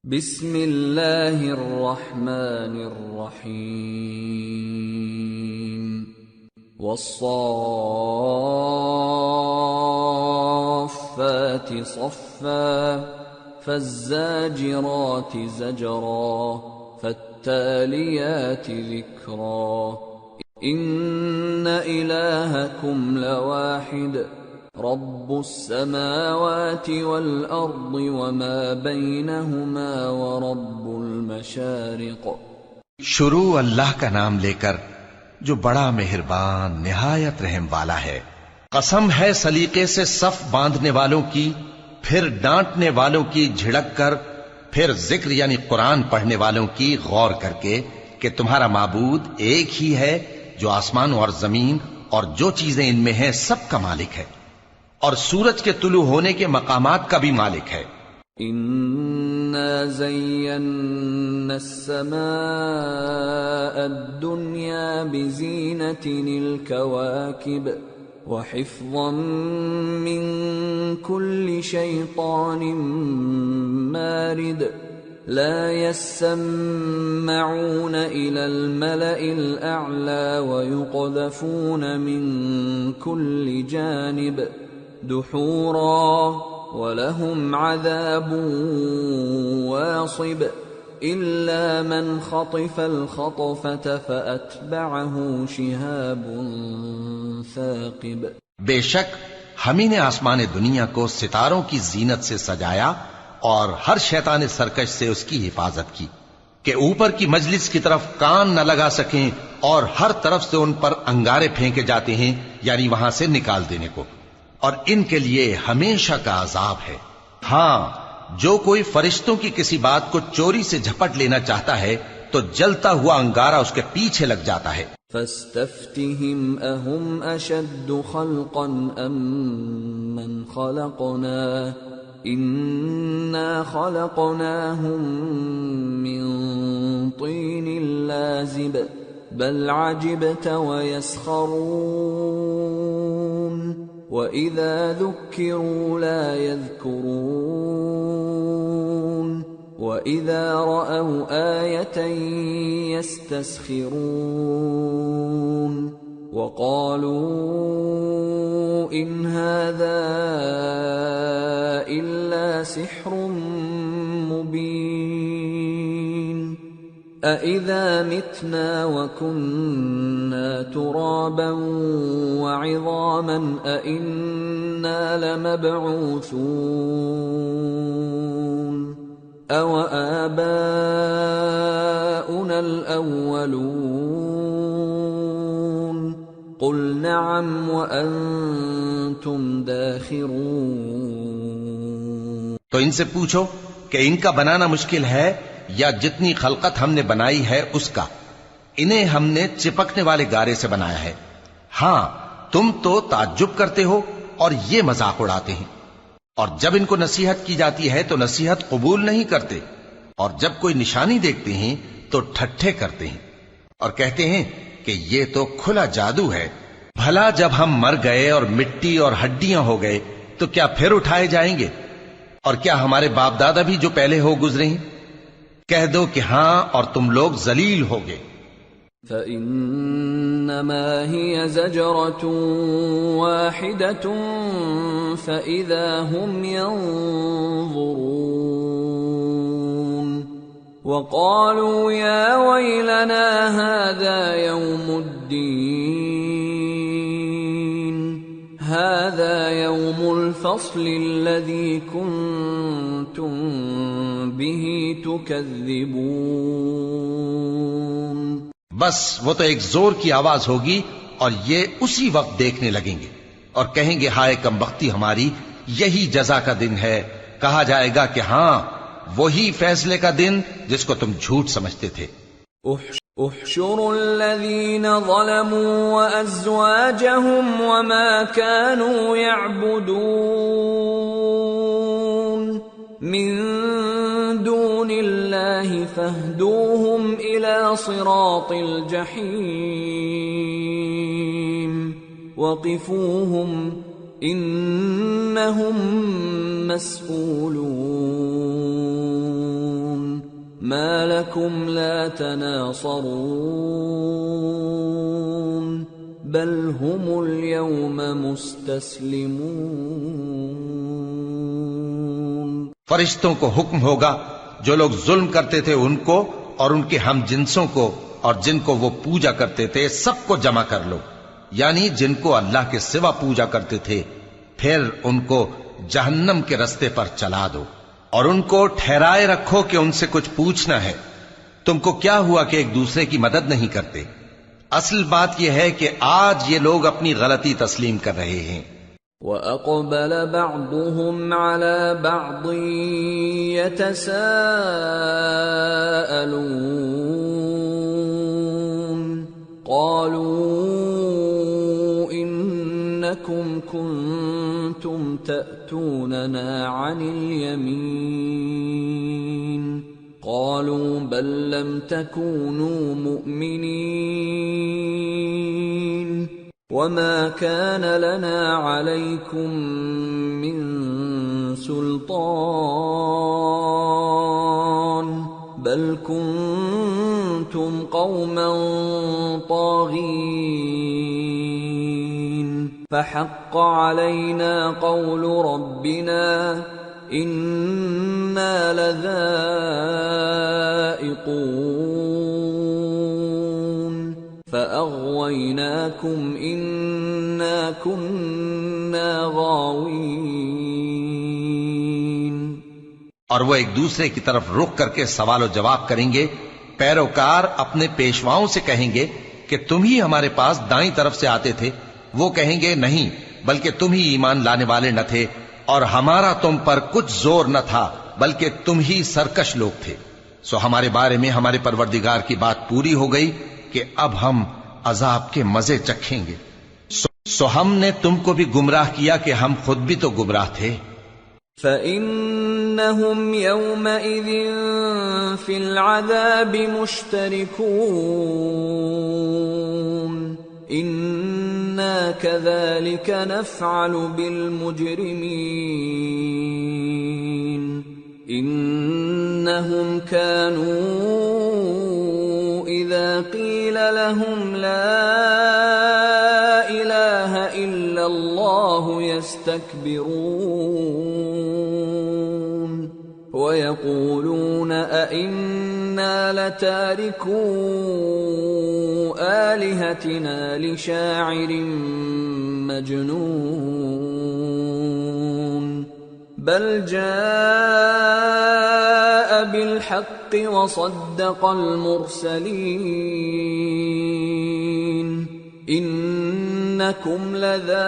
بسم اللہ الرحمن الرحیم والصافات صفا فالزاجرات زجرا فالتالیات ذکرا ان الہکم لواحد رب السماوات والارض وما بینہما ورب المشارق۔ شروع اللہ کا نام لے کر جو بڑا مہربان نہایت رحم والا ہے۔ قسم ہے سلیقے سے صف باندھنے والوں کی، پھر ڈانٹنے والوں کی جھڑک کر، پھر ذکر یعنی قرآن پڑھنے والوں کی غور کر کے کہ تمہارا معبود ایک ہی ہے جو آسمانوں اور زمین اور جو چیزیں ان میں ہیں سب کا مالک ہے، اور سورج کے طلوع ہونے کے مقامات کا بھی مالک ہے۔ اِنَّا زَيَّنَّا السَّمَاءَ الدُّنْيَا بِزِينَةٍ الْكَوَاكِبِ وَحِفْظًا مِّن كُلِّ شَيْطَانٍ مَارِدٍ لا يسمعون إلى الملأ الأعلى ويقذفون من كل جانب دحورا ولهم عذاب واصب إلا من خطف الخطفة فأتبعه شهاب ثاقب۔ بے شک ہم ہی نے آسمان دنیا کو ستاروں کی زینت سے سجایا اور ہر شیطان سرکش سے اس کی حفاظت کی کہ اوپر کی مجلس کی طرف کان نہ لگا سکیں، اور ہر طرف سے ان پر انگارے پھینکے جاتے ہیں یعنی وہاں سے نکال دینے کو، اور ان کے لیے ہمیشہ کا عذاب ہے۔ ہاں، جو کوئی فرشتوں کی کسی بات کو چوری سے جھپٹ لینا چاہتا ہے تو جلتا ہوا انگارہ اس کے پیچھے لگ جاتا ہے۔ فاستفتهم اهم اشد خلقا ام من خلقنا انا خلقناهم من طين لازب بل عجبت ويسخرون واذا ذكروا لا يذكرون واذا رأوا آية يستسخرون وقالوا إن هذا إلا سحر مبين أإذا متنا وكنا ترابا وعظاما أإنا لمبعوثون أَوَ آبَاؤُنَا الْأَوَّلُونَ قُلْ نَعَمْ وَأَنْتُمْ دَاخِرُونَ۔ تو ان سے پوچھو کہ ان کا بنانا مشکل ہے یا جتنی خلقت ہم نے بنائی ہے اس کا؟ انہیں ہم نے چپکنے والے گارے سے بنایا ہے۔ ہاں، تم تو تعجب کرتے ہو اور یہ مذاق اڑاتے ہیں، اور جب ان کو نصیحت کی جاتی ہے تو نصیحت قبول نہیں کرتے، اور جب کوئی نشانی دیکھتے ہیں تو ٹھٹھے کرتے ہیں اور کہتے ہیں کہ یہ تو کھلا جادو ہے۔ بھلا جب ہم مر گئے اور مٹی اور ہڈیاں ہو گئے تو کیا پھر اٹھائے جائیں گے؟ اور کیا ہمارے باپ دادا بھی جو پہلے ہو گزرے ہیں؟ کہہ دو کہ ہاں، اور تم لوگ ذلیل ہوگے۔ فَإِنَّمَا هِيَ زَجْرَةٌ وَاحِدَةٌ فَإِذَا هُمْ يَنظُرُونَ وَقَالُوا يَا وَيْلَنَا هَذَا يَوْمُ الدِّينِ هَذَا يَوْمُ الْفَصْلِ الَّذِي كُنتُم بِهِ تُكَذِّبُونَ۔ بس وہ تو ایک زور کی آواز ہوگی اور یہ اسی وقت دیکھنے لگیں گے اور کہیں گے ہائے کمبختی ہماری، یہی جزا کا دن ہے۔ کہا جائے گا کہ ہاں، وہی فیصلے کا دن جس کو تم جھوٹ سمجھتے تھے۔ احشروا الذين ظلموا وازواجهم وما كانوا يعبدون من دون الله فاهدوهم الى صراط الجحيم وقفوهم انهم مسئولون۔ ما لكم لا تناصرون بل هم اليوم مستسلمون۔ فرشتوں کو حکم ہوگا جو لوگ ظلم کرتے تھے ان کو اور ان کے ہم جنسوں کو اور جن کو وہ پوجا کرتے تھے سب کو جمع کر لو، یعنی جن کو اللہ کے سوا پوجا کرتے تھے، پھر ان کو جہنم کے رستے پر چلا دو اور ان کو ٹھہرائے رکھو کہ ان سے کچھ پوچھنا ہے۔ تم کو کیا ہوا کہ ایک دوسرے کی مدد نہیں کرتے؟ اصل بات یہ ہے کہ آج یہ لوگ اپنی غلطی تسلیم کر رہے ہیں۔ وَأَقْبَلَ بَعْضُهُمْ عَلَى بَعْضٍ يَتَسَاءَلُونَ قَالُوا إِنَّكُمْ كُنتُمْ تَأْتُونَنَا عَنِ الْيَمِينِ قَالُوا بَل لَّمْ تَكُونُوا مُؤْمِنِينَ وَمَا كَانَ لَنَا عَلَيْكُمْ مِنْ سُلْطَانٍ بَلْ كُنْتُمْ قَوْمًا طَاغِينَ فَحَقَّ عَلَيْنَا قَوْلُ رَبِّنَا إِنَّا لَذَائِقُونَ فَأَغْوَيْنَاكُمْ إِنَّا كُنَّا غَاوِينَ۔ اور وہ ایک دوسرے کی طرف رخ کر کے سوال و جواب کریں گے۔ پیروکار اپنے پیشواؤں سے کہیں گے کہ تم ہی ہمارے پاس دائیں طرف سے آتے تھے، وہ کہیں گے نہیں بلکہ تم ہی ایمان لانے والے نہ تھے اور ہمارا تم پر کچھ زور نہ تھا بلکہ تم ہی سرکش لوگ تھے۔ سو ہمارے بارے میں ہمارے پروردگار کی بات پوری ہو گئی کہ اب ہم عذاب کے مزے چکھیں گے۔ سو ہم نے تم کو بھی گمراہ کیا کہ ہم خود بھی تو گمراہ تھے۔ فَإِنَّهُمْ يَوْمَئِذٍ فِي الْعَذَابِ مُشْتَرِكُونَ إِنَّا كَذَلِكَ نَفْعَلُ بِالْمُجْرِمِينَ إِنَّهُمْ كَانُوا إِذَا قِيلَ لَهُمْ لَا إِلَٰهَ إِلَّا اللَّهُ يَسْتَكْبِرُونَ وَيَقُولُونَ أَإِنَّا لَتَارِكُو آلِهَتِنَا لِشَاعِرٍ مَجْنُونٍ بَلْ جَاءَ بِالْحَقِّ وَصَدَّقَ الْمُرْسَلِينَ إِنَّكُمْ لَذَائِقُو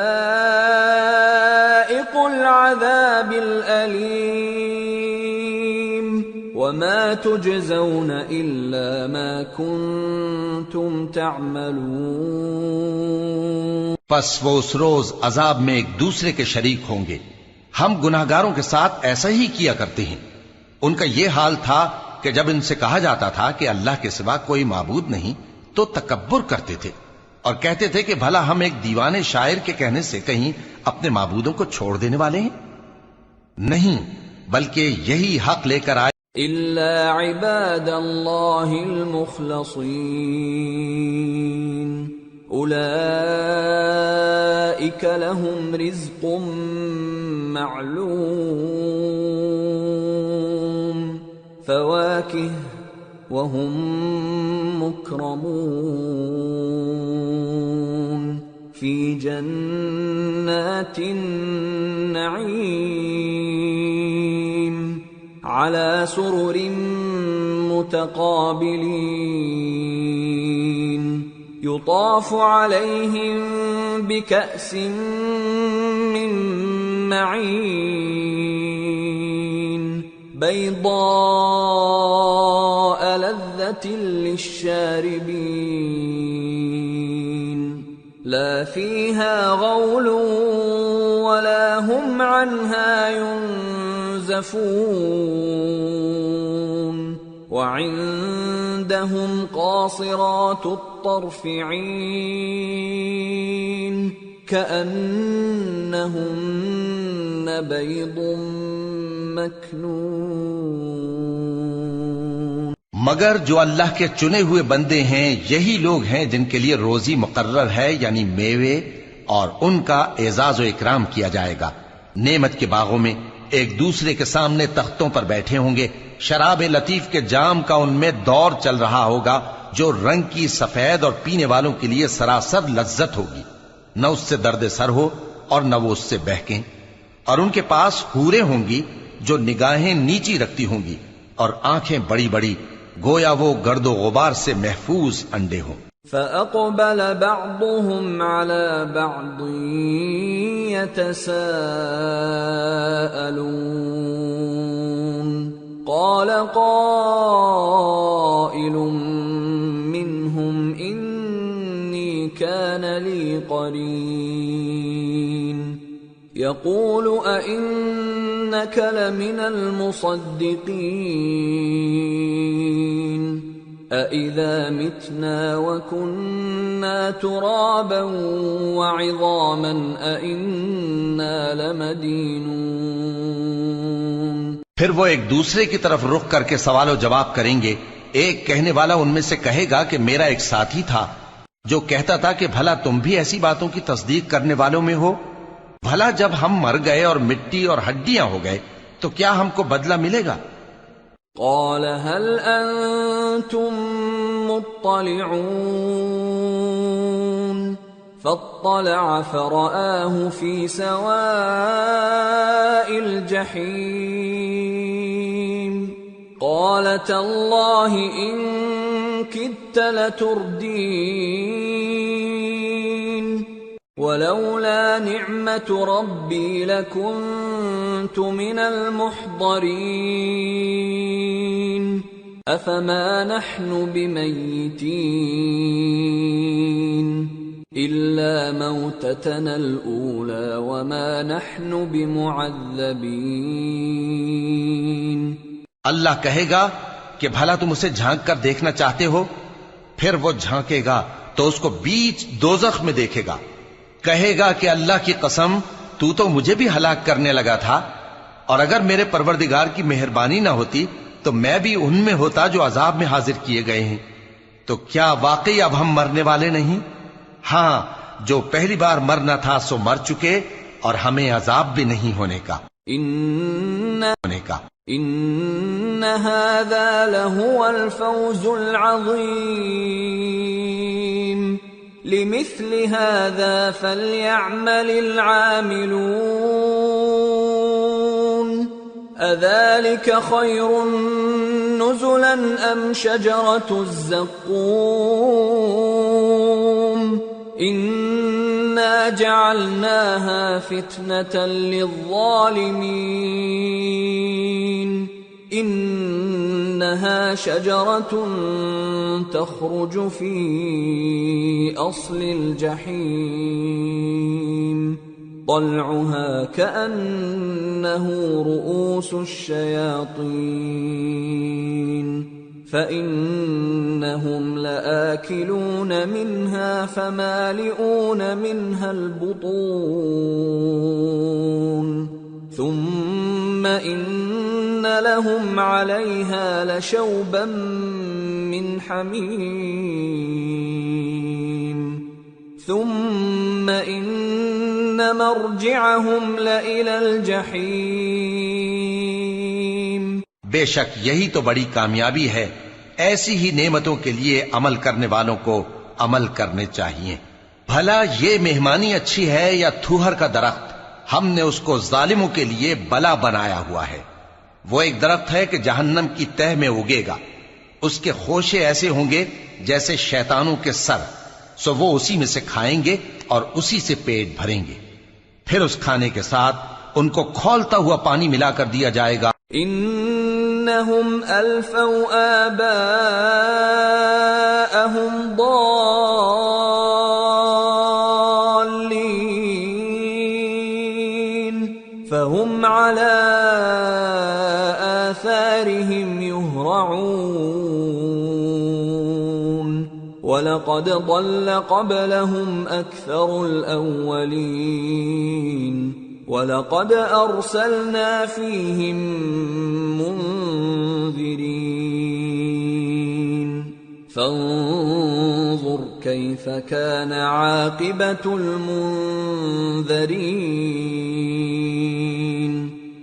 الْعَذَابِ الْأَلِيمِ وَمَا تُجْزَوْنَ إِلَّا مَا كُنتُمْ تَعْمَلُونَ۔ پس وہ اس روز عذاب میں ایک دوسرے کے شریک ہوں گے۔ ہم گناہگاروں کے ساتھ ایسا ہی کیا کرتے ہیں۔ ان کا یہ حال تھا کہ جب ان سے کہا جاتا تھا کہ اللہ کے سوا کوئی معبود نہیں تو تکبر کرتے تھے اور کہتے تھے کہ بھلا ہم ایک دیوانے شاعر کے کہنے سے کہیں اپنے معبودوں کو چھوڑ دینے والے ہیں؟ نہیں، بلکہ یہی حق لے کر آئے۔ إِلَّا عِبَادَ اللَّهِ الْمُخْلَصِينَ أُولَئِكَ لَهُمْ رِزْقٌ مَّعْلُومٌ فَوَاكِهُ وَهُمْ مُكْرَمُونَ فِي جَنَّاتِ النَّعِيمِ عَلَى سُرُرٍ مُتَقَابِلِينَ يُطَافُ عَلَيْهِمْ بِكَأْسٍ مِّن مَّعِينٍ بَيْضَاءَ لَذَّةٍ لِّلشَّارِبِينَ لَا فِيهَا غَوْلٌ وَلَا هُمْ عَنْهَا يُنزَفُونَ وَعِندَهُمْ قَاصِرَاتُ الطَّرْفِ عِينٌ كَأَنَّهُنَّ بَيْضٌ مَكْنُونٌ مگر جو اللہ کے چنے ہوئے بندے ہیں یہی لوگ ہیں جن کے لیے روزی مقرر ہے، یعنی میوے، اور ان کا اعزاز و اکرام کیا جائے گا۔ نعمت کے باغوں میں ایک دوسرے کے سامنے تختوں پر بیٹھے ہوں گے، شراب لطیف کے جام کا ان میں دور چل رہا ہوگا جو رنگ کی سفید اور پینے والوں کے لیے سراسر لذت ہوگی، نہ اس سے درد سر ہو اور نہ وہ اس سے بہکیں۔ اور ان کے پاس حوریں ہوں گی جو نگاہیں نیچی رکھتی ہوں گی اور آنکھیں بڑی بڑی، گویا وہ گرد و غبار سے محفوظ انڈے ہوں۔ فَأَقْبَلَ بَعْضُهُمْ عَلَى بَعْضٍ يَتَسَاءَلُونَ قَالَ قَائِلٌ مِّنْهُمْ إِنِّي كَانَ لِي قَرِينٌ يَقُولُ أَإِنَّكَ لَمِنَ الْمُصَدِّقِينَ أَإِذَا مِتْنَا وَكُنَّا تُرَابًا وَعِظَامًا أَإِنَّا لَمَدِينُونَ۔ پھر وہ ایک دوسرے کی طرف رخ کر کے سوال و جواب کریں گے۔ ایک کہنے والا ان میں سے کہے گا کہ میرا ایک ساتھی تھا جو کہتا تھا کہ بھلا تم بھی ایسی باتوں کی تصدیق کرنے والوں میں ہو؟ بھلا جب ہم مر گئے اور مٹی اور ہڈیاں ہو گئے تو کیا ہم کو بدلہ ملے گا؟ قال هل أنتم مطلعون فاطلع فرآه في سواء الجحيم قال تالله إن كدت لتردين ولولا نعمة ربي لكنت من المحضرين أفما نحن بميتين إلا موتتنا الأولى وما نحن بمعذبين۔ اللہ کہے گا کہ بھلا تم اسے جھانک کر دیکھنا چاہتے ہو؟ پھر وہ جھانکے گا تو اس کو بیچ دوزخ میں دیکھے گا، کہے گا کہ اللہ کی قسم تو مجھے بھی ہلاک کرنے لگا تھا، اور اگر میرے پروردگار کی مہربانی نہ ہوتی تو میں بھی ان میں ہوتا جو عذاب میں حاضر کیے گئے ہیں۔ تو کیا واقعی اب ہم مرنے والے نہیں؟ ہاں، جو پہلی بار مرنا تھا سو مر چکے، اور ہمیں عذاب بھی نہیں ہونے کا۔ إن هذا لهو الفوز العظيم لمثل هذا فليعمل العاملون أذلك خير نزلا أم شجرة الزقوم إنا جعلناها فتنة للظالمين إنها شجرة تخرج في أصل الجحيم طلعها كأنه رؤوس الشياطين فإنهم لآكلون منها فمالئون منها البطون ثم إن لهم عليها لشوبا من حميم ثم إن مرجعهم لإلى الجحيم۔ بے شک یہی تو بڑی کامیابی ہے، ایسی ہی نعمتوں کے لیے عمل کرنے والوں کو عمل کرنے چاہیے۔ بھلا یہ مہمانی اچھی ہے یا تھوہر کا درخت؟ ہم نے اس کو ظالموں کے لیے بلا بنایا ہوا ہے۔ وہ ایک درخت ہے کہ جہنم کی تہ میں اگے گا، اس کے خوشے ایسے ہوں گے جیسے شیطانوں کے سر، سو وہ اسی میں سے کھائیں گے اور اسی سے پیٹ بھریں گے، پھر اس کھانے کے ساتھ ان کو کھولتا ہوا پانی ملا کر دیا جائے گا۔ انہم الفوا آباءہم ضالین فہم علی آثارہم یہرعون وَلَقَدْ ضَلَّ قَبْلَهُمْ أَكْثَرُ الْأَوَّلِينَ وَلَقَدْ أَرْسَلْنَا فِيهِمْ مُنذِرِينَ فانظر كيف كان عاقبة المنذرين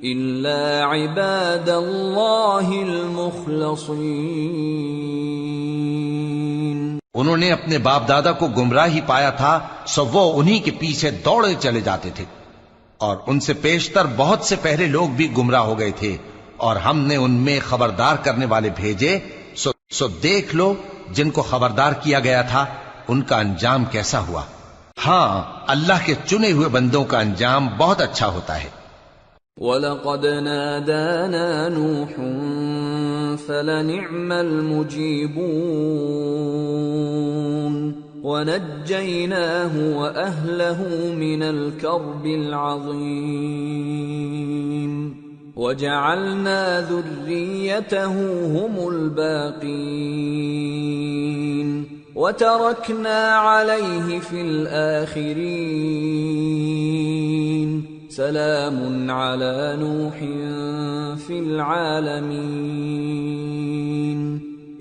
إلا عباد الله المخلصين۔ انہوں نے اپنے باپ دادا کو گمراہی پایا تھا، سو وہ انہی کے پیچھے دوڑے چلے جاتے تھے، اور ان سے پیشتر بہت سے پہلے لوگ بھی گمراہ ہو گئے تھے، اور ہم نے ان میں خبردار کرنے والے بھیجے، سو دیکھ لو جن کو خبردار کیا گیا تھا ان کا انجام کیسا ہوا۔ ہاں، اللہ کے چنے ہوئے بندوں کا انجام بہت اچھا ہوتا ہے۔ وَلَقَدْ نَادَانَا نُوحٌ فَلَنِعْمَ الْمُجِيبُونَ وَنَجَّيْنَاهُ وَأَهْلَهُ مِنَ الْكَرْبِ الْعَظِيمِ وَجَعَلْنَا ذُرِّيَّتَهُ هُمُ الْبَاقِينَ وَتَرَكْنَا عَلَيْهِ فِي الْآخِرِينَ سلام على نوح في العالمين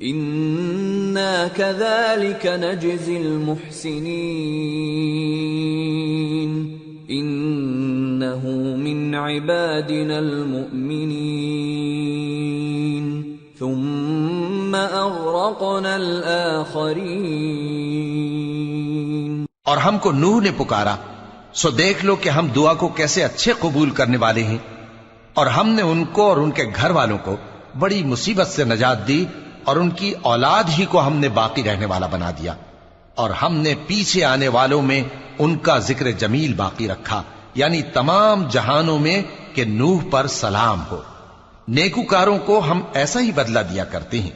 إنا كذلك نجزي المحسنين إنه من عبادنا المؤمنين ثم أغرقنا الآخرين۔ اور ہم کو نوح نے پکارا، سو دیکھ لو کہ ہم دعا کو کیسے اچھے قبول کرنے والے ہیں، اور ہم نے ان کو اور ان کے گھر والوں کو بڑی مصیبت سے نجات دی، اور ان کی اولاد ہی کو ہم نے باقی رہنے والا بنا دیا، اور ہم نے پیچھے آنے والوں میں ان کا ذکر جمیل باقی رکھا، یعنی تمام جہانوں میں کہ نوح پر سلام ہو۔ نیکوکاروں کو ہم ایسا ہی بدلہ دیا کرتے ہیں،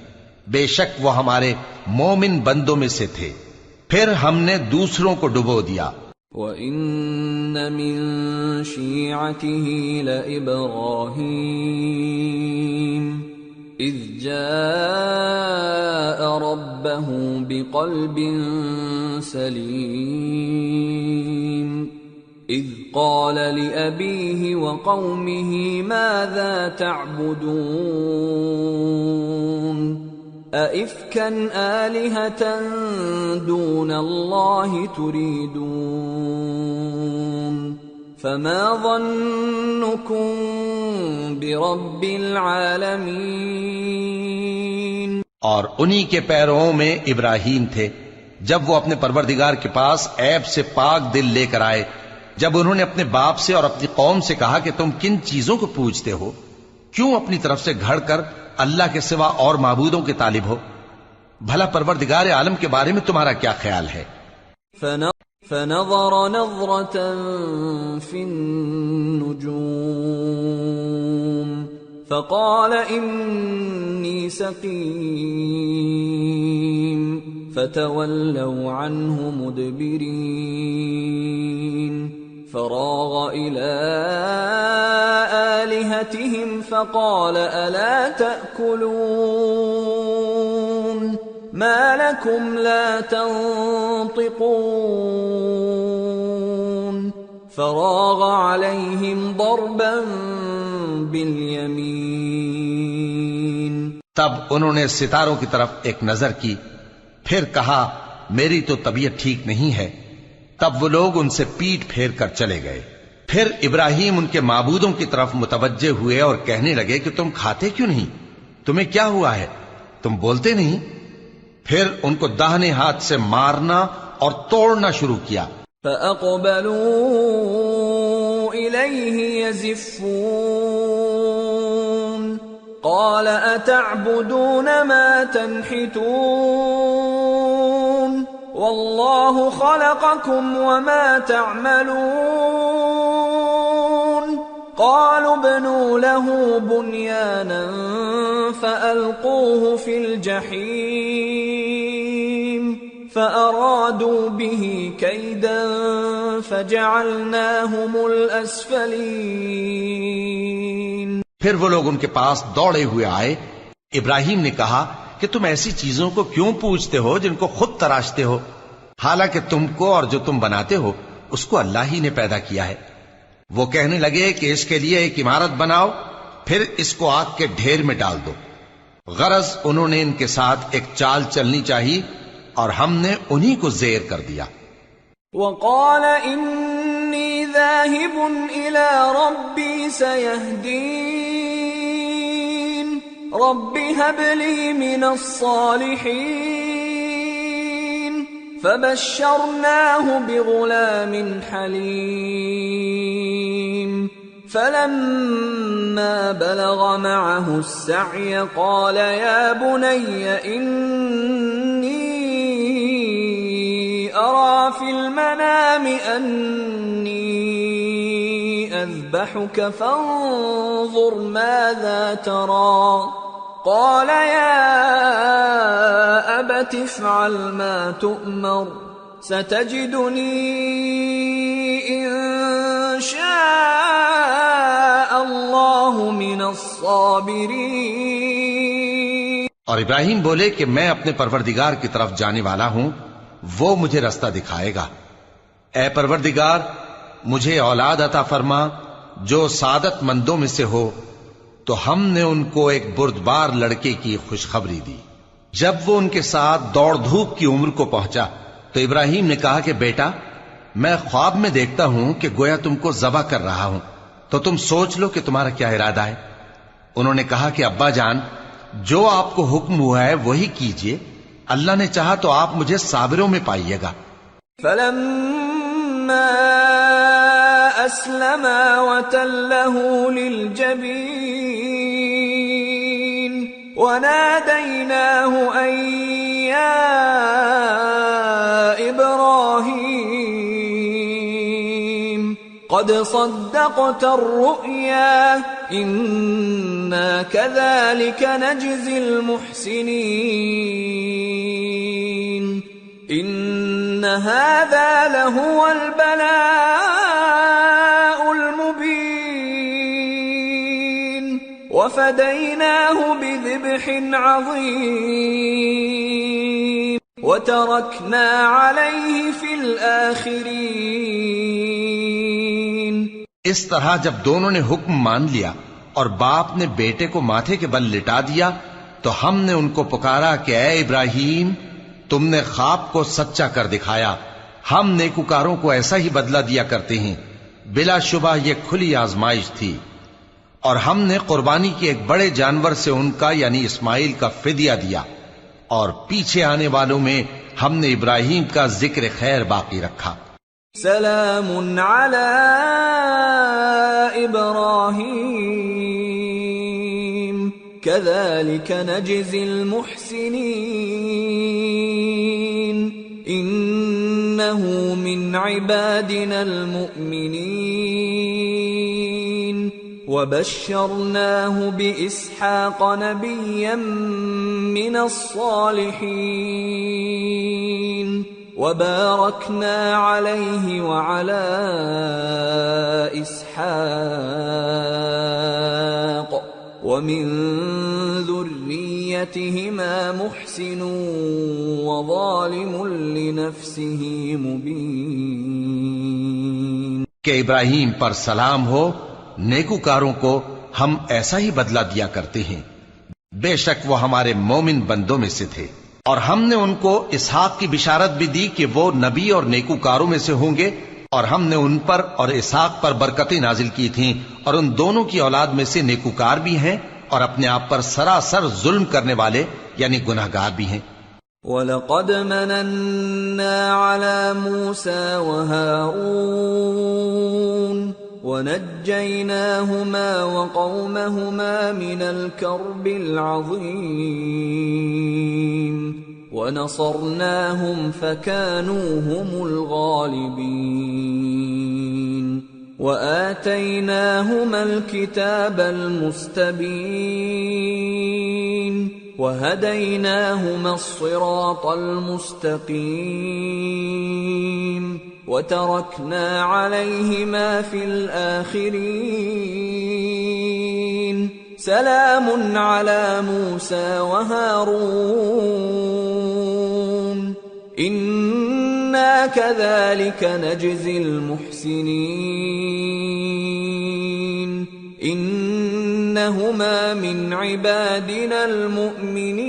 بے شک وہ ہمارے مومن بندوں میں سے تھے۔ پھر ہم نے دوسروں کو ڈبو دیا۔ وَإِنَّ مِن شِيعَتِهِ لَإِبْرَاهِيمَ إِذْ جَاءَ رَبَّهُ بِقَلْبٍ سَلِيمٍ إِذْ قَالَ لِأَبِيهِ وَقَوْمِهِ مَاذَا تَعْبُدُونَ أَئِفْكًا آلِهَةً دُونَ اللَّهِ تُرِيدُونَ فَمَا ظَنُّكُمْ بِرَبِّ الْعَالَمِينَ۔ اور انہی کے پیرووں میں ابراہیم تھے، جب وہ اپنے پروردگار کے پاس عیب سے پاک دل لے کر آئے، جب انہوں نے اپنے باپ سے اور اپنی قوم سے کہا کہ تم کن چیزوں کو پوجتے ہو، کیوں اپنی طرف سے گھڑ کر اللہ کے سوا اور معبودوں کے طالب ہو؟ بھلا پروردگار عالم کے بارے میں تمہارا کیا خیال ہے؟ فنظر نظرة في النجوم فقال إني سقيم فتولوا عنه مدبرين فراغ إلى آلهتهم فقال ألا تأكلون ما لكم لا تنطقون فراغ عليهم ضربا باليمين۔ تب انہوں نے ستاروں کی طرف ایک نظر کی، پھر کہا میری تو طبیعت ٹھیک نہیں ہے۔ تب وہ لوگ ان سے پیٹ پھیر کر چلے گئے۔ پھر ابراہیم ان کے معبودوں کی طرف متوجہ ہوئے اور کہنے لگے کہ تم کھاتے کیوں نہیں؟ تمہیں کیا ہوا ہے؟ تم بولتے نہیں؟ پھر ان کو داہنے ہاتھ سے مارنا اور توڑنا شروع کیا۔ فَأَقْبَلُوا إِلَيْهِ يَزِفُّونَ قَالَ أَتَعْبُدُونَ مَا تَنْحِتُونَ وَاللَّهُ خَلَقَكُمْ وَمَا تَعْمَلُونَ قَالُوا ابْنُوا لَهُ بُنْيَانًا فَأَلْقُوهُ فِي الْجَحِيمِ فَأَرَادُوا بِهِ كَيْدًا فَجَعَلْنَاهُمُ الْأَسْفَلِينَ۔ پھر وہ لوگ ان کے پاس دوڑے ہوئے آئے۔ ابراہیم نے کہا کہ تم ایسی چیزوں کو کیوں پوجتے ہو جن کو خود تراشتے ہو، حالانکہ تم کو اور جو تم بناتے ہو اس کو اللہ ہی نے پیدا کیا ہے۔ وہ کہنے لگے کہ اس کے لیے ایک عمارت بناؤ، پھر اس کو آگ کے ڈھیر میں ڈال دو۔ غرض انہوں نے ان کے ساتھ ایک چال چلنی چاہی اور ہم نے انہی کو زیر کر دیا. وقال انی ذاہب الی ربی سیہدین رب هب لی من الصالحین فبشرناہ بغلام حلیم فلما بلغ معه السعي قال يا بني إني أرى في المنام أني أذبحك فانظر ماذا ترى قال يا أبت افعل ما تؤمر ستجدني إن شاء اللہ من الصابرین. اور ابراہیم بولے کہ میں اپنے پروردگار کی طرف جانے والا ہوں، وہ مجھے رستہ دکھائے گا. اے پروردگار مجھے اولاد عطا فرما جو سعادت مندوں میں سے ہو. تو ہم نے ان کو ایک بردبار لڑکے کی خوشخبری دی. جب وہ ان کے ساتھ دوڑ دھوپ کی عمر کو پہنچا تو ابراہیم نے کہا کہ بیٹا میں خواب میں دیکھتا ہوں کہ گویا تم کو ذبح کر رہا ہوں، تو تم سوچ لو کہ تمہارا کیا ارادہ ہے. انہوں نے کہا کہ ابا جان جو آپ کو حکم ہوا ہے وہی کیجئے، اللہ نے چاہا تو آپ مجھے صابروں میں پائیے گا. فلما اسلما وتله للجبین وناديناه أن يا إبراهيم قد صدقت الرؤيا إنا كذلك نجزي المحسنين إن هذا لهو البلاء المبين وفديناه بذبح عظيم وتركنا عليه في الآخرين. اس طرح جب دونوں نے حکم مان لیا اور باپ نے بیٹے کو ماتھے کے بل لٹا دیا تو ہم نے ان کو پکارا کہ اے ابراہیم تم نے خواب کو سچا کر دکھایا. ہم نیکوکاروں کو ایسا ہی بدلہ دیا کرتے ہیں. بلا شبہ یہ کھلی آزمائش تھی اور ہم نے قربانی کی ایک بڑے جانور سے ان کا یعنی اسماعیل کا فدیہ دیا اور پیچھے آنے والوں میں ہم نے ابراہیم کا ذکر خیر باقی رکھا. سلام علی ابراہیم كذلك نجزي المحسنين انه من عبادنا المؤمنين وبشرناه بإسحاق نبيا من الصالحين وباركنا عليه وعلى إسحاق ومن ذريتهما محسن وظالم لنفسه مبين. کہ ابراہیم پر سلام ہو، نیکوکاروں کو ہم ایسا ہی بدلہ دیا کرتے ہیں. بے شک وہ ہمارے مومن بندوں میں سے تھے اور ہم نے ان کو اسحاق کی بشارت بھی دی کہ وہ نبی اور نیکوکاروں میں سے ہوں گے، اور ہم نے ان پر اور اسحاق پر برکتیں نازل کی تھیں اور ان دونوں کی اولاد میں سے نیکوکار بھی ہیں اور اپنے آپ پر سراسر ظلم کرنے والے یعنی گناہگار بھی ہیں. وَلَقَدْ مَنَنَّا عَلَى مُوسَى وَهَارُونَ وَنَجَّيْنَاهُمَا وَقَوْمَهُمَا مِنَ الْكَرْبِ الْعَظِيمِ وَنَصَرْنَاهُمْ فَكَانُوا هُمُ الْغَالِبِينَ وَآتَيْنَاهُمَا الْكِتَابَ الْمُسْتَبِينَ وَهَدَيْنَاهُمَا الصِّرَاطَ الْمُسْتَقِيمَ وَتَرَكْنَا عَلَيْهِمَا فِي الْآخِرِينَ سَلَامٌ عَلَى مُوسَى وَهَارُونَ إِنَّا كَذَلِكَ نَجْزِي الْمُحْسِنِينَ إِنَّ إنهما من عبادنا المؤمنين.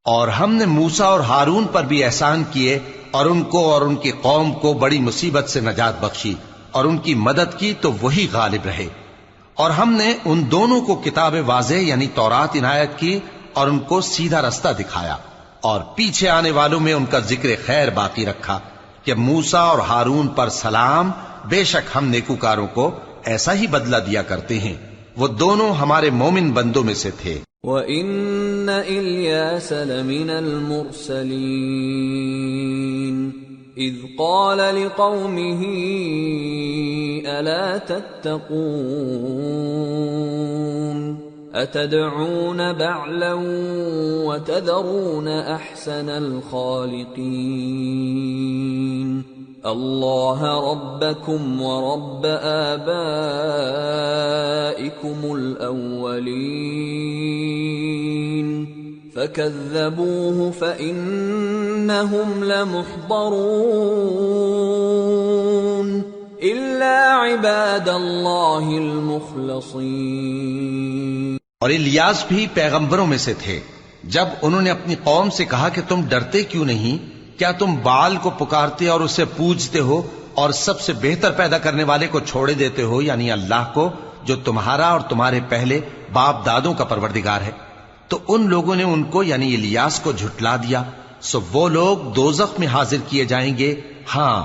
اور ہم نے موسیٰ اور ہارون پر بھی احسان کیے اور ان کو اور ان کی قوم کو بڑی مصیبت سے نجات بخشی اور ان کی مدد کی تو وہی غالب رہے. اور ہم نے ان دونوں کو کتاب واضح یعنی تورات عنایت کی اور ان کو سیدھا رستہ دکھایا، اور پیچھے آنے والوں میں ان کا ذکر خیر باقی رکھا کہ موسیٰ اور ہارون پر سلام، بے شک ہم نیکوکاروں کو ایسا ہی بدلہ دیا کرتے ہیں، وہ دونوں ہمارے مومن بندوں میں سے تھے. وَإِنَّ إِلْيَاسَ لَمِنَ الْمُرْسَلِينَ إِذْ قَالَ لِقَوْمِهِ أَلَا تَتَّقُونَ أَتَدْعُونَ بَعْلًا وَتَذَرُونَ أَحْسَنَ الْخَالِقِينَ اللَّهَ رَبَّكُمْ وَرَبَّ آبَائِكُمُ الْأَوَّلِينَ فَكَذَّبُوهُ فَإِنَّهُمْ لَمُحْضَرُونَ إِلَّا عِبَادَ اللَّهِ الْمُخْلَصِينَ. اور الیاس بھی پیغمبروں میں سے تھے. جب انہوں نے اپنی قوم سے کہا کہ تم ڈرتے کیوں نہیں؟ کیا تم بال کو پکارتے اور اسے پوجتے ہو اور سب سے بہتر پیدا کرنے والے کو چھوڑے دیتے ہو، یعنی اللہ کو، جو تمہارا اور تمہارے پہلے باپ دادوں کا پروردگار ہے؟ تو ان لوگوں نے ان کو یعنی الیاس کو جھٹلا دیا، سو وہ لوگ دوزخ میں حاضر کیے جائیں گے. ہاں،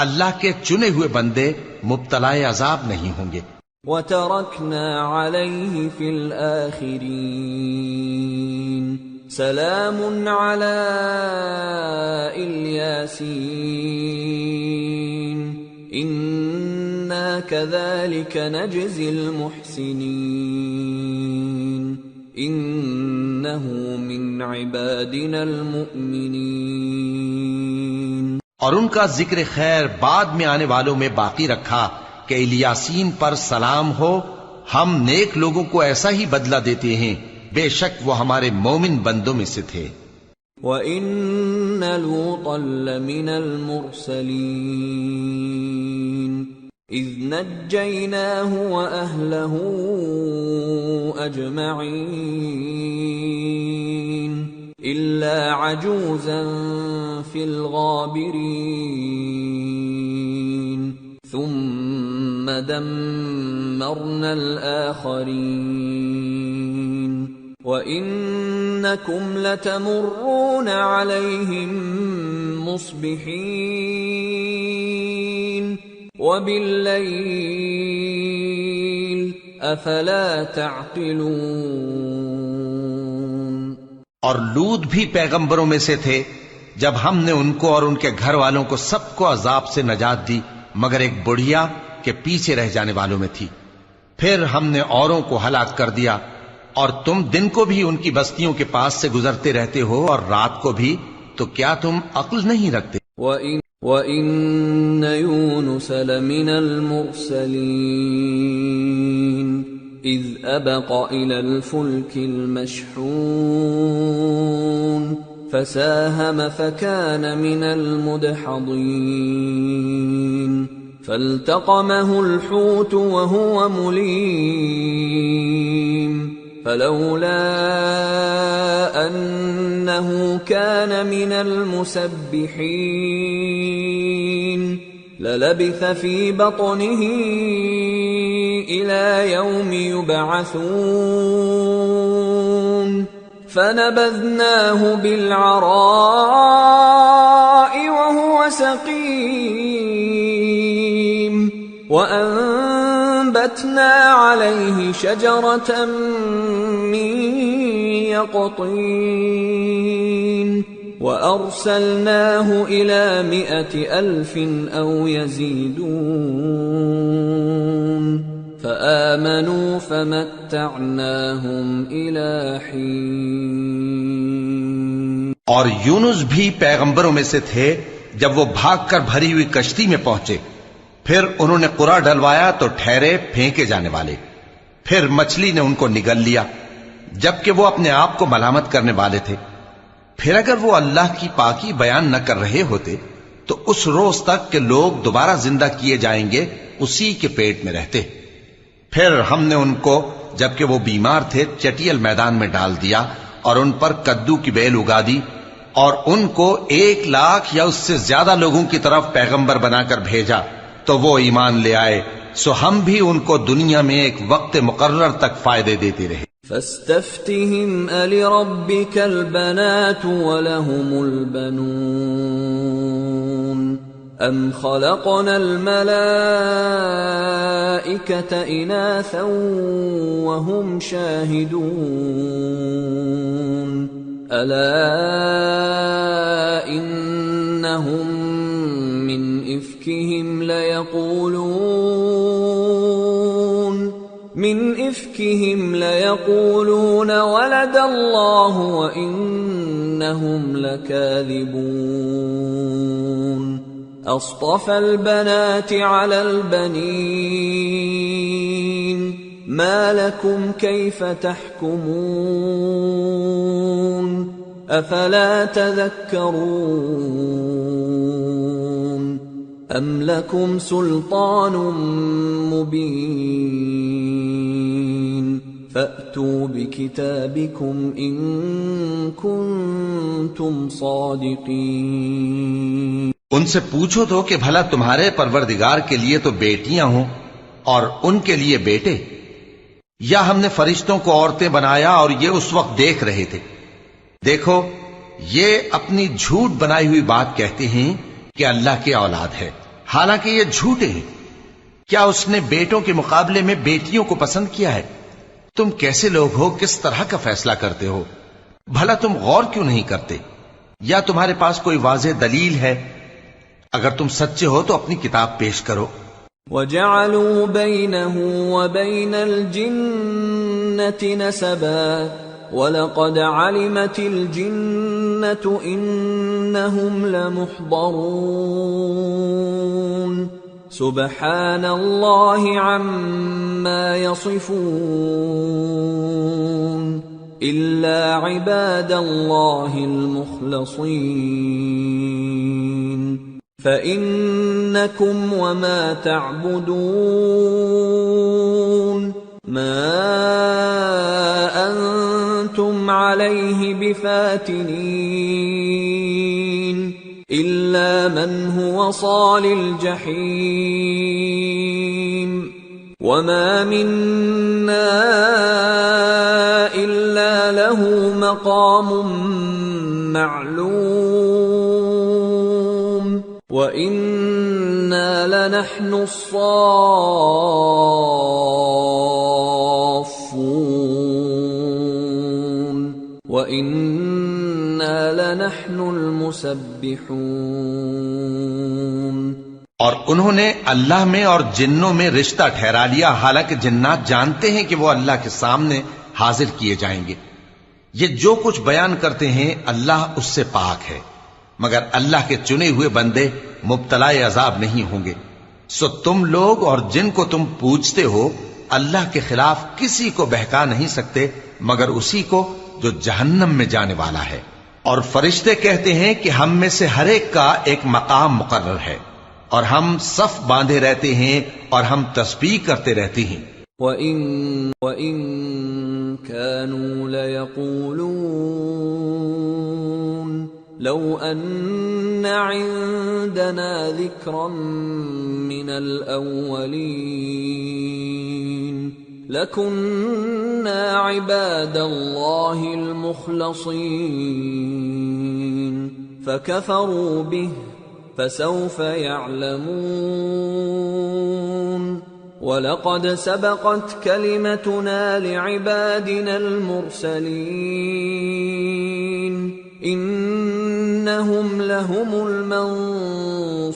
اللہ کے چنے ہوئے بندے مبتلا عذاب نہیں ہوں گے. وَتَرَكْنَا عَلَيْهِ فِي الْآخِرِينَ سَلَامٌ عَلَى الْيَاسِينَ إِنَّا كَذَلِكَ نَجْزِي الْمُحْسِنِينَ إِنَّهُ مِنْ عِبَادِنَا الْمُؤْمِنِينَ. اور ان کا ذکر خیر بعد میں آنے والوں میں باقی رکھا کہ الیاسین پر سلام ہو، ہم نیک لوگوں کو ایسا ہی بدلہ دیتے ہیں، بے شک وہ ہمارے مومن بندوں میں سے تھے. وَإِنَّ لُوطًا لَّمِنَ الْمُرْسَلِينَ إِذْ نَجَّيْنَاهُ وَأَهْلَهُ أَجْمَعِينَ إِلَّا عَجُوزًا فِي الْغَابِرِينَ ثُمَّ دَمَّرْنَا الْآخَرِينَ وَإِنَّكُمْ لَتَمُرُّونَ عَلَيْهِمْ مُصْبِحِينَ وَبِاللَّيْلِ أَفَلَا تَعْقِلُونَ. اور لوط بھی پیغمبروں میں سے تھے. جب ہم نے ان کو اور ان کے گھر والوں کو سب کو عذاب سے نجات دی مگر ایک بڑھیا کہ پیچھے رہ جانے والوں میں تھی. پھر ہم نے اوروں کو ہلاک کر دیا. اور تم دن کو بھی ان کی بستیوں کے پاس سے گزرتے رہتے ہو اور رات کو بھی، تو کیا تم عقل نہیں رکھتے؟ وَإِنَّ يُونُسَ لَمِنَ الْمُرْسَلِينَ إِذْ أَبَقَ إِلَى الْفُلْكِ الْمَشْحُونِ فَسَاهَمَ فَكَانَ مِنَ الْمُدْحَضِينَ فَالْتَقَمَهُ الْحُوتُ وَهُوَ مُلِيمٌ فَلَوْلَا أَنَّهُ كَانَ مِنَ الْمُسَبِّحِينَ لَلَبِثَ فِي بَطْنِهِ إِلَى يَوْمِ يُبْعَثُونَ فَنَبَذْنَاهُ بِالْعَرَاءِ وَهُوَ سَقِيمٌ وَأَنبَتْنَا عَلَيْهِ شَجَرَةً مِّن يَقْطِينٍ وَأَرْسَلْنَاهُ إِلَى 100,000 أَوْ يَزِيدُونَ فَآمَنُوا فَمَتَّعْنَاهُمْ إِلَى حِينٍ. اور یونس بھی پیغمبروں میں سے تھے. جب وہ بھاگ کر بھری ہوئی کشتی میں پہنچے، پھر انہوں نے قرا ڈلوایا تو ٹھہرے پھینکے جانے والے. پھر مچھلی نے ان کو نگل لیا جبکہ وہ اپنے آپ کو ملامت کرنے والے تھے. پھر اگر وہ اللہ کی پاکی بیان نہ کر رہے ہوتے تو اس روز تک کہ لوگ دوبارہ زندہ کیے جائیں گے اسی کے پیٹ میں رہتے. پھر ہم نے ان کو جبکہ وہ بیمار تھے چٹیل میدان میں ڈال دیا اور ان پر کدو کی بیل اگا دی اور ان کو 1,00,000 یا اس سے زیادہ لوگوں کی طرف پیغمبر بنا کر بھیجا تو وہ ایمان لے آئے، سو ہم بھی ان کو دنیا میں ایک وقت مقرر تک فائدے دیتے رہے۔ فاستفتهم ألربك البنات ولهم البنون أم خلقنا الملائكة إناثا وهم شاهدون ألا إنهم من إفكهم ليقولون ولد الله وإنهم لكاذبون أصطفى البنات على البنين ما لكم كيف تحكمون أفلا تذكرون أم لكم سلطان مبين فأتوا بكتابكم إن كنتم صادقين۔ ان سے پوچھو تو کہ بھلا تمہارے پروردگار کے لیے تو بیٹیاں ہوں اور ان کے لیے بیٹے، یا ہم نے فرشتوں کو عورتیں بنایا اور یہ اس وقت دیکھ رہے تھے؟ دیکھو یہ اپنی جھوٹ بنائی ہوئی بات کہتے ہیں کہ اللہ کی اولاد ہے، حالانکہ یہ جھوٹے ہیں۔ کیا اس نے بیٹوں کے مقابلے میں بیٹیوں کو پسند کیا ہے؟ تم کیسے لوگ ہو، کس طرح کا فیصلہ کرتے ہو؟ بھلا تم غور کیوں نہیں کرتے؟ یا تمہارے پاس کوئی واضح دلیل ہے؟ اگر تم سچے ہو تو اپنی کتاب پیش کرو۔ وَجَعَلُوا بَيْنَهُ وَبَيْنَ الْجِنَّةِ نَسَبًا وَلَقَدْ عَلِمَتِ الْجِنَّةُ إِنَّهُمْ لَمُحْضَرُونَ سُبْحَانَ اللَّهِ عَمَّا يَصِفُونَ إِلَّا عِبَادَ اللَّهِ الْمُخْلَصِينَ فَإِنَّكُمْ وَمَا تَعْبُدُونَ مَا أَنْتُمْ عَلَيْهِ بِفَاتِنِينَ إِلَّا مَنْ هُوَ صَالِ الْجَحِيمِ وَمَا مِنَّا إِلَّا لَهُ مَقَامٌ مَّعْلُومٌ وَإِنَّا لَنَحْنُ الصَّافُّونَ وَإِنَّا لَنَحْنُ الْمُسَبِّحُونَ۔ اور انہوں نے اللہ میں اور جنوں میں رشتہ ٹھہرا لیا، حالانکہ جنات جانتے ہیں کہ وہ اللہ کے سامنے حاضر کیے جائیں گے۔ یہ جو کچھ بیان کرتے ہیں اللہ اس سے پاک ہے، مگر اللہ کے چنے ہوئے بندے مبتلا عذاب نہیں ہوں گے۔ سو تم لوگ اور جن کو تم پوجتے ہو اللہ کے خلاف کسی کو بہکا نہیں سکتے مگر اسی کو جو جہنم میں جانے والا ہے۔ اور فرشتے کہتے ہیں کہ ہم میں سے ہر ایک کا ایک مقام مقرر ہے، اور ہم صف باندھے رہتے ہیں اور ہم تسبیح کرتے رہتے ہیں۔ وَإِن كَانُوا لَيَقُولُونَ لَوْ أَنَّ عِندَنَا ذِكْرًا مِّنَ الْأَوَّلِينَ لَكُنَّا عِبَادَ اللَّهِ الْمُخْلَصِينَ فَكَفَرُوا بِهِ فَسَوْفَ يَعْلَمُونَ وَلَقَدْ سَبَقَتْ كَلِمَتُنَا لِعِبَادِنَا الْمُرْسَلِينَ إِنَّهُمْ لَهُمُ الْمَنصُورُونَ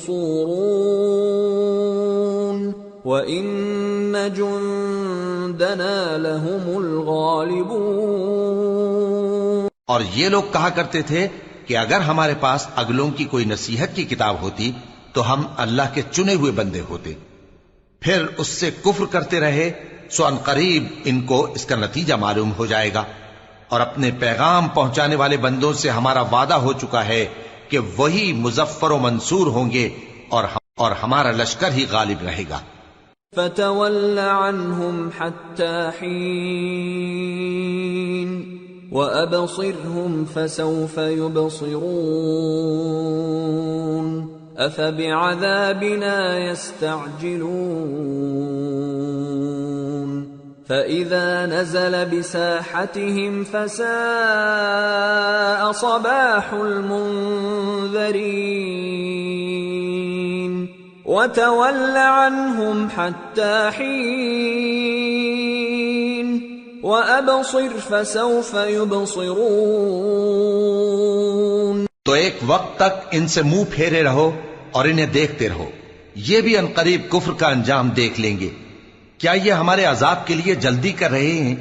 وَإِنَّ جُندَنَا لَهُمُ الْغَالِبُونَ۔ اور یہ لوگ کہا کرتے تھے کہ اگر ہمارے پاس اگلوں کی کوئی نصیحت کی کتاب ہوتی تو ہم اللہ کے چنے ہوئے بندے ہوتے۔ پھر اس سے کفر کرتے رہے، سو ان قریب ان کو اس کا نتیجہ معلوم ہو جائے گا۔ اور اپنے پیغام پہنچانے والے بندوں سے ہمارا وعدہ ہو چکا ہے کہ وہی مظفر و منصور ہوں گے اور ہمارا لشکر ہی غالب رہے گا۔ فتول عنهم حتى حين وأبصرهم فسوف يبصرون أفبعذابنا يستعجلون فإذا نزل بساحتهم فساء صباح المنذرين وتول عنهم حتى حين وأبصر فسوف يبصرون. تو ایک وقت تک ان سے منہ پھیرے رہو اور انہیں دیکھتے رہو، یہ بھی عنقریب کفر کا انجام دیکھ لیں گے. کیا یہ ہمارے عذاب کے لیے جلدی کر رہے ہیں؟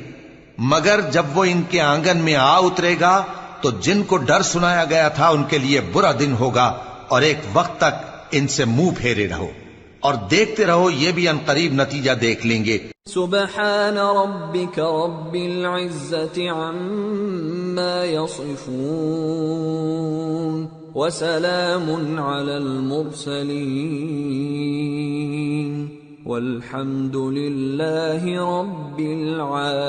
مگر جب وہ ان کے آنگن میں آ اترے گا تو جن کو ڈر سنایا گیا تھا ان کے لیے برا دن ہوگا، اور ایک وقت تک ان سے منہ پھیرے رہو اور دیکھتے رہو، یہ بھی عنقریب نتیجہ دیکھ لیں گے. سبحان ربك رب العزة عما يصفون وسلام على المرسلين والحمد لله رب العالمين.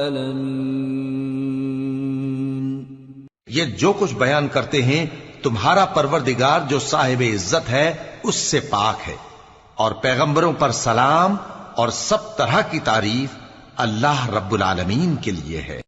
یہ جو کچھ بیان کرتے ہیں تمہارا پروردگار جو صاحب عزت ہے اس سے پاک ہے، اور پیغمبروں پر سلام اور سب طرح کی تعریف اللہ رب العالمین کے لیے ہے.